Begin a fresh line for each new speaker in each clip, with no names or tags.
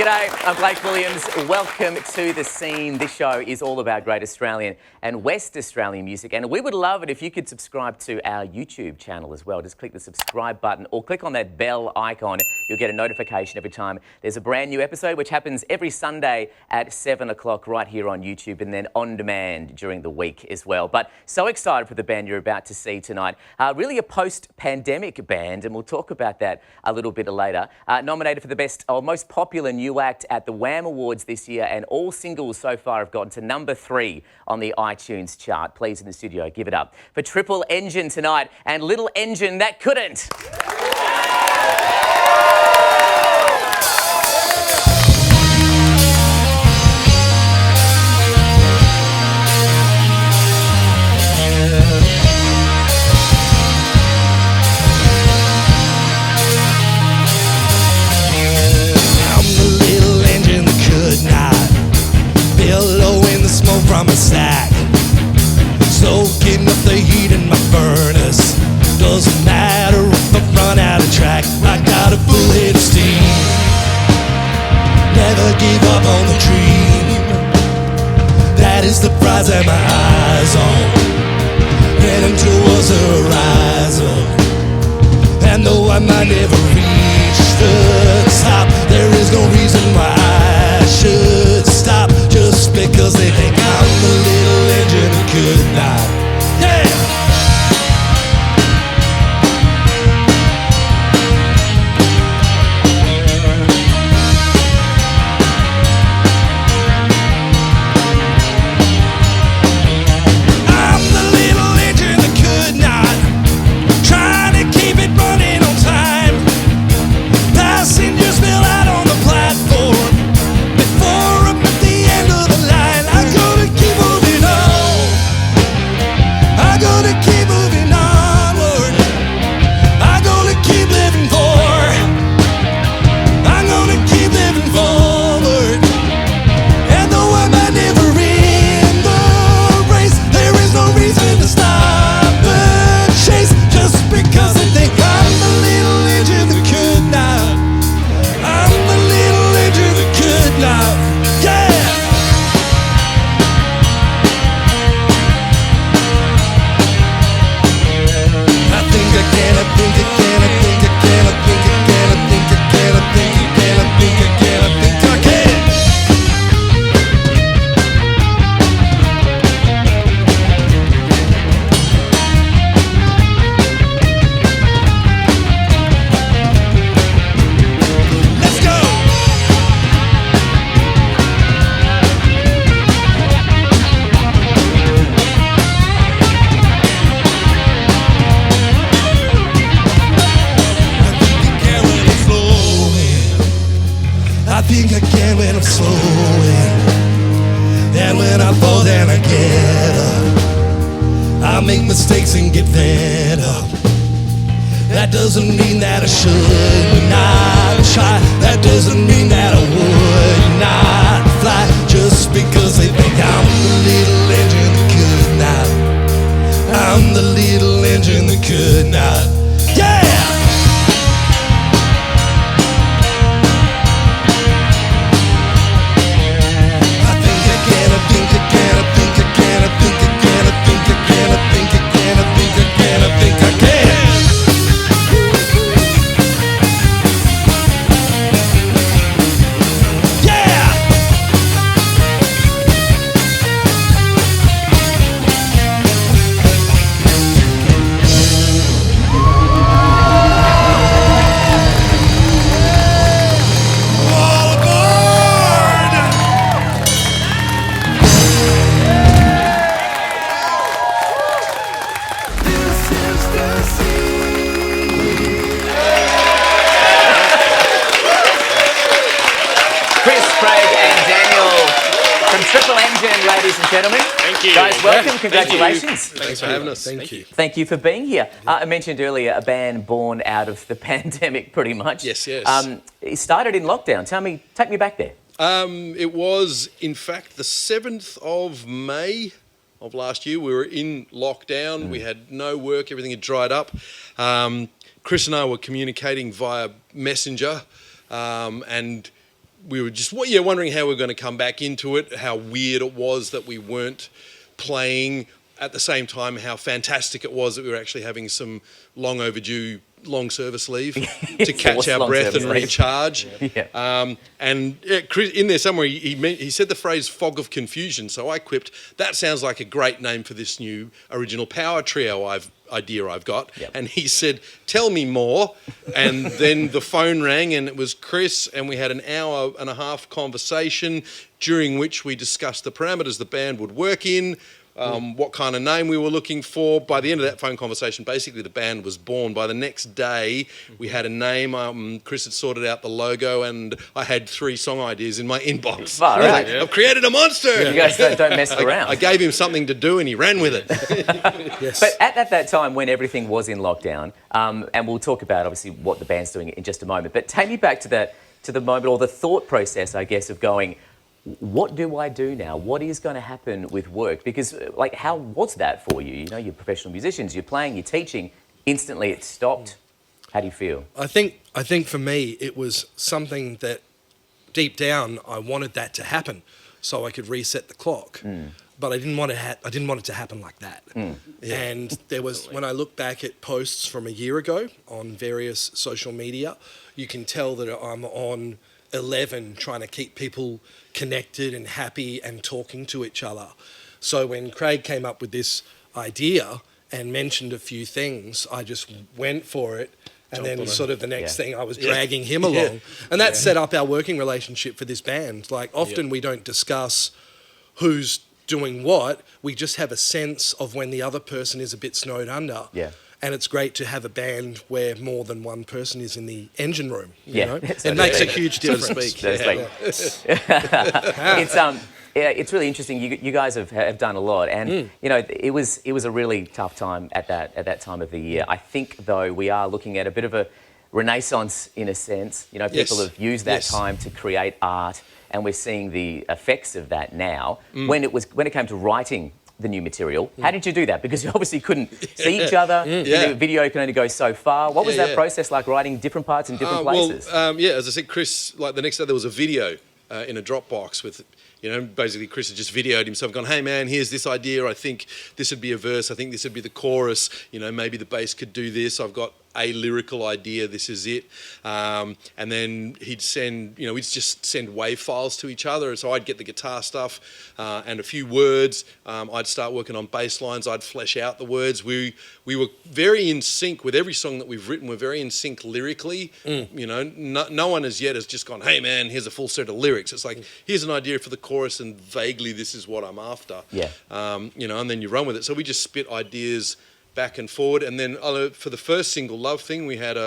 G'day, I'm Blake Williams. Welcome to The Scene. This show is all about great Australian and West Australian music, and we would love it if you could subscribe to our YouTube channel as well. Just click the subscribe button or click on that bell icon. You'll get a notification every time there's a brand new episode, which happens every Sunday at 7 o'clock right here on YouTube, and then on demand during the week as well. But so excited for the band you're about to see tonight. Really a post-pandemic band, and we'll talk about that a little bit later. Nominated for the best or most popular new act at the WAM Awards this year, and all singles so far have gotten to number 3 on the iTunes chart. Please, in the studio, give it up for Triple Engine tonight and Little Engine That Couldn't.
From a sack, soaking up the heat in my furnace. Doesn't matter if I run out of track, I got a full head of steam. Never give up on the dream. That is the prize that my eyes on, heading towards the horizon. And though I might never reach the top, there is no reason why I should stop, just because they think I'm the little engine that could not. Mistakes and get fed up. That doesn't mean that I should not try. That doesn't mean that I would not fly, just because they think I'm the little engine that could not. I'm the little engine that could not. Yeah!
Triple Engine, ladies and gentlemen.
Thank you.
Guys, welcome. Congratulations.
Thanks for having us.
Thank you.
Thank you for being here. I mentioned earlier a band born out of the pandemic, pretty much.
Yes.
It started in lockdown. Take me back there.
It was, in fact, the 7th of May of last year. We were in lockdown. We had no work. Everything had dried up. Chris and I were communicating via Messenger, and we were just wondering how we were going to come back into it, how weird it was that we weren't playing at the same time, how fantastic it was that we were actually having some long overdue long service leave to catch our breath and recharge. Chris, in there somewhere, he said the phrase fog of confusion. So I quipped, that sounds like a great name for this new original power trio idea I've got. And he said, tell me more. And then the phone rang and it was Chris, and we had an hour and a half conversation during which we discussed the parameters the band would work in, what kind of name we were looking for. By the end of that phone conversation, basically the band was born. By the next day, we had a name. Chris had sorted out the logo, and I had 3 song ideas in my inbox.
Wow, right.
I've created a monster.
You guys don't mess around.
I gave him something to do, and he ran with it.
Yes.
But at that time, when everything was in lockdown, and we'll talk about obviously what the band's doing in just a moment. But take me back to the moment, or the thought process, I guess, of going, what do I do now? What is going to happen with work? Because, like, how was that for you? You know, you're professional musicians, you're playing, you're teaching. Instantly, it stopped. How do you feel?
I think for me, it was something that deep down I wanted that to happen, so I could reset the clock. But I didn't want it to happen like that. And there was, when I look back at posts from a year ago on various social media, you can tell that I'm on 11 trying to keep people connected and happy and talking to each other. So when Craig came up with this idea and mentioned a few things, I just went for it. And then sort of the next thing, I was dragging him along. And that set up our working relationship for this band. Like, often we don't discuss who's doing what. We just have a sense of when the other person is a bit snowed under. And it's great to have a band where more than one person is in the engine room. You know? It makes a huge difference.
It's really interesting. You guys have done a lot, and you know, it was a really tough time at that time of the year. I think, though, we are looking at a bit of a renaissance in a sense. You know, people have used that time to create art, and we're seeing the effects of that now. When it came to writing the new material, how did you do that? Because you obviously couldn't see each other. The video can only go so far. What was that process like, writing different parts in different places?
Well, as I said, Chris, like the next day there was a video in a Dropbox with, you know, basically Chris had just videoed himself going, hey man, here's this idea. I think this would be a verse. I think this would be the chorus. You know, maybe the bass could do this. I've got a lyrical idea. This is it. And then he'd send, you know, we'd just send WAV files to each other. So I'd get the guitar stuff and a few words. I'd start working on bass lines. I'd flesh out the words. We were very in sync with every song that we've written. We're very in sync lyrically. You know, no one as yet has just gone, hey man, here's a full set of lyrics. It's like, here's an idea for the chorus, and vaguely this is what I'm after. You know, and then you run with it. So we just spit ideas back and forward, and then for the first single, Love Thing, we had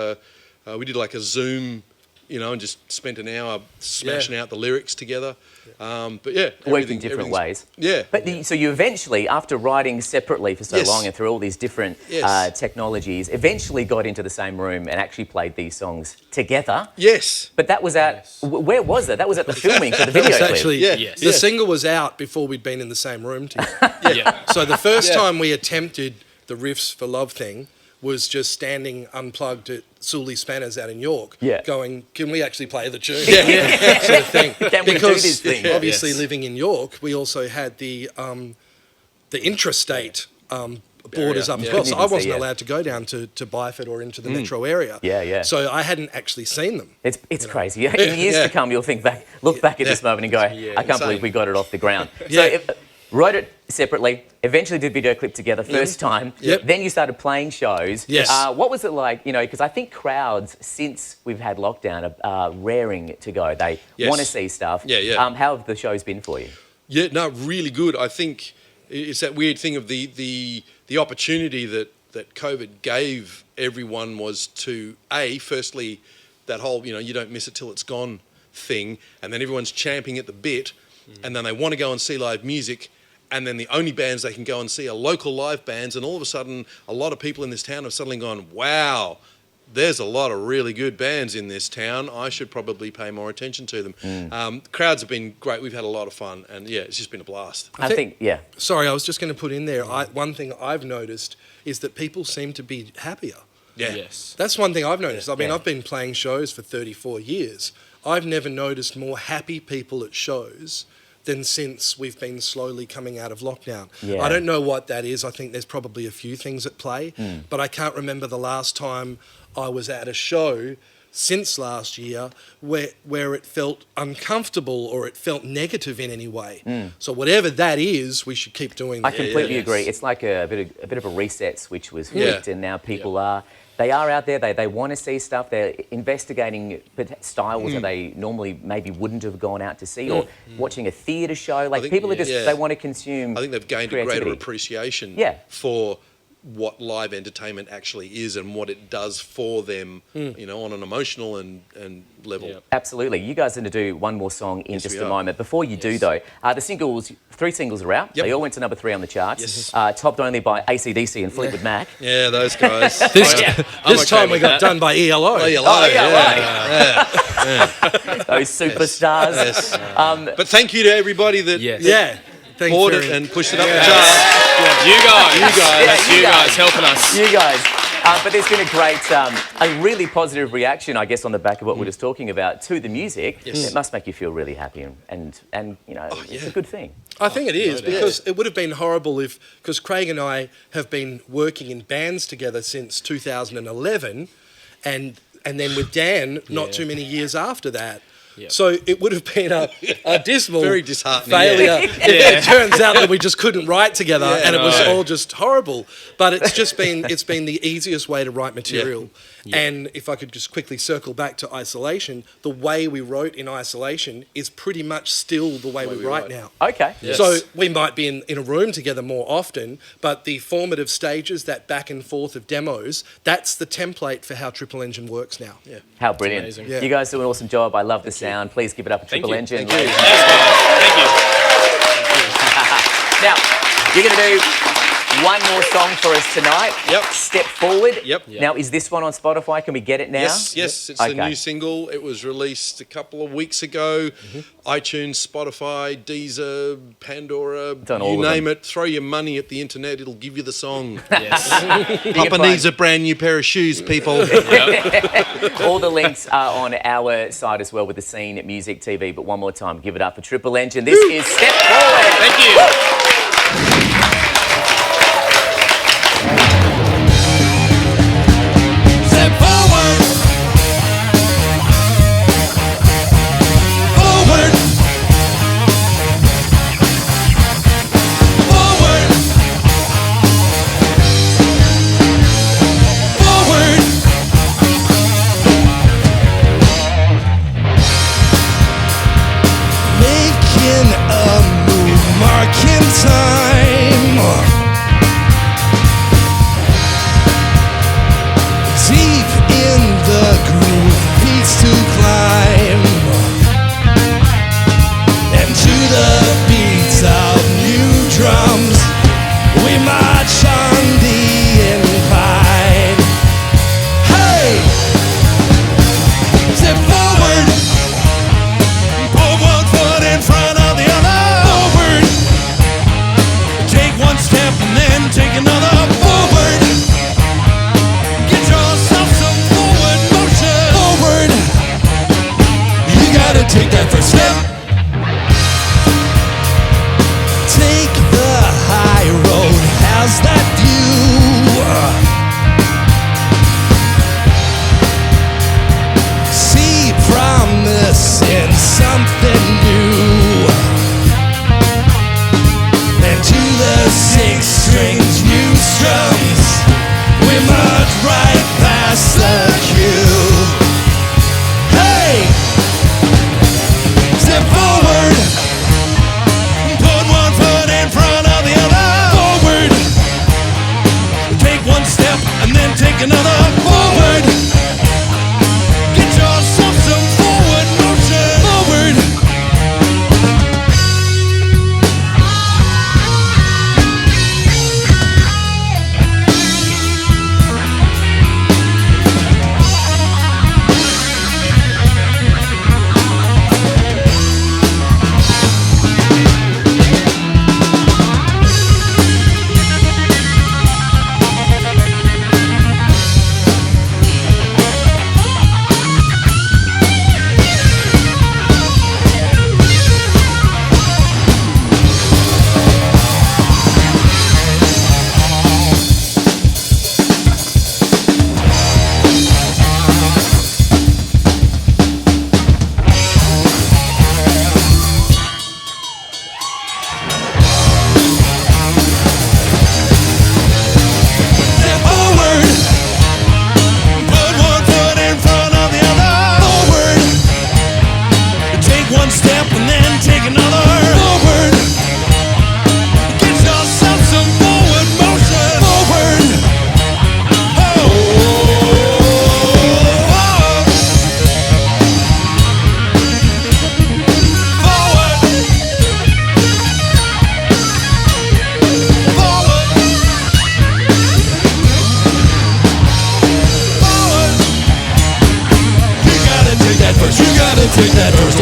we did like a Zoom, you know, and just spent an hour smashing out the lyrics together. But
working different ways. But so you eventually, after writing separately for so long and through all these different technologies, eventually got into the same room and actually played these songs together. But that was at where was that? That was at the filming for the video clip.
Actually, the single was out before we'd been in the same room together. So the first time we attempted the riffs for Love Thing was just standing unplugged at Sully Spanners out in York, going, can we actually play the tune? Sort of thing.
Can we do this thing?
Obviously living in York, we also had the intrastate borders up as well. So I wasn't allowed to go down to Byford or into the metro area. So I hadn't actually seen them.
It's crazy. In years to come, you'll look back at this moment and go, I can't believe we got it off the ground. So wrote it separately, eventually did video clip together first time, then you started playing shows. What was it like, you know, because I think crowds, since we've had lockdown, are raring to go. They want to see stuff. How have the shows been for you?
Really good. I think it's that weird thing of the opportunity that COVID gave everyone was to, firstly, that whole, you know, you don't miss it till it's gone thing, and then everyone's champing at the bit, and then they want to go and see live music, and then the only bands they can go and see are local live bands, and all of a sudden a lot of people in this town have suddenly gone, wow, there's a lot of really good bands in this town. I should probably pay more attention to them. Crowds have been great. We've had a lot of fun, and it's just been a blast.
I think
Sorry, I was just going to put in there, one thing I've noticed is that people seem to be happier. That's one thing I've noticed. I mean, I've been playing shows for 34 years.
I've never noticed more happy people at shows than since we've been slowly coming out of lockdown.
Yeah.
I don't know what that is. I think there's probably a few things at play, but I can't remember the last time I was at a show since last year where it felt uncomfortable or it felt negative in any way. So whatever that is, we should keep doing that.
I completely agree. It's like a bit of a reset switch was flicked, and now people are out there. They want to see stuff. They're investigating styles that they normally maybe wouldn't have gone out to see, or watching a theatre show. Like people are just they want to consume.
I think they've gained a greater appreciation for what live entertainment actually is and what it does for them, on an emotional and level. Yep.
Absolutely. You guys are going to do one more song in just a moment. Before you do, though, the 3 singles are out. Yep. They all went to number 3 on the charts. Yes. Topped only by AC/DC and Fleetwood Mac.
Yeah, those guys.
This time we got done by ELO.
ELO, those superstars.
Yes. But thank you to everybody that bought it and pushed it up the charts.
You guys helping us.
You guys. But there's been a really positive reaction, I guess, on the back of what we're just talking about to the music. Yes. It must make you feel really happy, and it's a good thing.
I think it is, because it would have been horrible because Craig and I have been working in bands together since 2011, and then with Dan, not too many years after that. Yep. So it would have been a dismal,
very disheartening
failure if it turns out that we just couldn't write together and it was all just horrible. But it's been the easiest way to write material. Yeah. And if I could just quickly circle back to Isolation, the way we wrote in Isolation is pretty much still the way we write now.
Okay.
Yes. So we might be in a room together more often, but the formative stages, that back and forth of demos, that's the template for how Triple Engine works now.
Yeah.
How brilliant. Yeah. You guys do an awesome job. I love the sound. Please give it up for Triple Engine.
Thank you.
Now, you're going to do one more song for us tonight.
Yep.
Step Forward.
Yep.
Now, is this one on Spotify? Can we get it now?
Yes. It's a new single. It was released a couple of weeks ago. iTunes, Spotify, Deezer, Pandora, you name it. Throw your money at the internet. It'll give you the song.
Yes.
Papa needs a brand new pair of shoes, people.
All the links are on our side as well with the Scene Music TV. But one more time, give it up for Triple Engine. This is Step Forward.
Thank you.
Step gotta take that first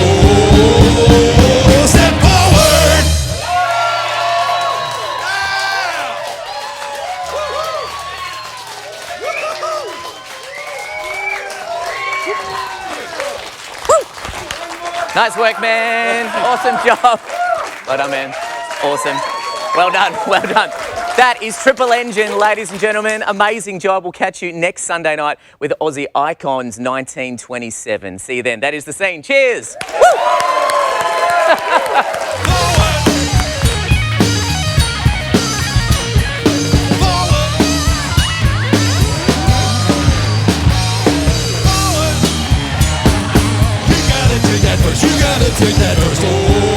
step forward.
Nice work, man. Awesome job. Well done, man. Awesome. Well done. Well done. That is Triple Engine, ladies and gentlemen. Amazing job. We'll catch you next Sunday night with Aussie Icons 1927. See you then. That is the scene. Cheers.
You gotta take that first